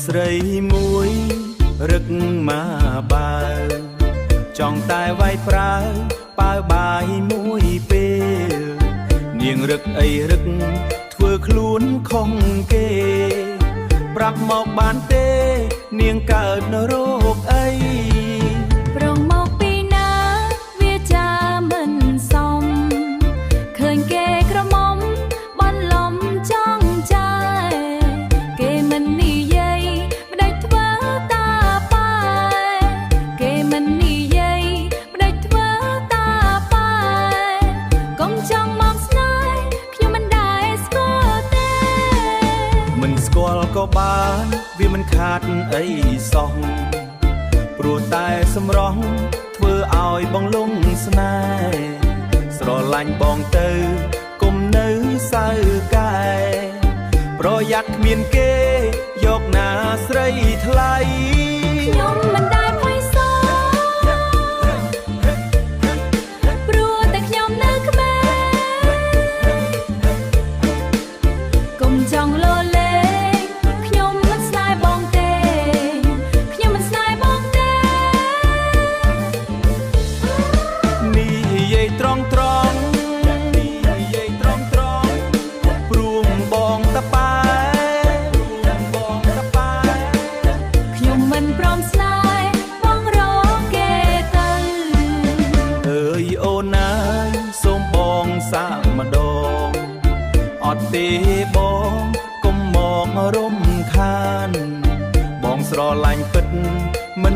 ស្រីមួយរឹកមកបើចង់តែវាយប្រើបើបាយមួយពេលនាងរឹកអីរឹកធ្វើខ្លួនខុសគេប្រាប់មកបានទេនាងកើតនៅរោគអីប្រងមកពីណាវាចាមិនសមឃើញគេក្រមុំបន្លំចង់ចាយគេមិននិយាយមិនដេចធ្វើតាប៉ែគេមិននិយាយមិនដេចធ្វើតាប៉ែកុំចង់មកស្នេហ៍ខ្ញុំមិនដែរស្គាល់ទេមិនស្គាល់ក៏បានវាមិនខាតអីសោះព្រោះតែសម្រស់ធ្វើឲ្យបងលងស្នេហ៍ស្រឡាញ់បងទៅគុំនៅសៅកែប្រយ័ត្នគ្មានគេយកណាស្រីថ្លៃខ្ញុំមិនដែលភ័យសោព្រោះតែខ្ញុំនៅក្បែរកុំចង់លលេងខ្ញុំមិនស្នេហ៍បងទេខ្ញុំមិនស្នេហ៍បងទេនិយាយត្រង់ត្រង់និយាយត្រង់ត្រង់ព្រោះបងតប៉ែបងតប៉ែខ្ញុំមិនព្រមស្នេហ៍បងរកគេទៅអើយអូនណាយសូមបងសាកម្ដងអត់ទេបងកុំមករំខានបងស្រឡាញ់ពិតមិន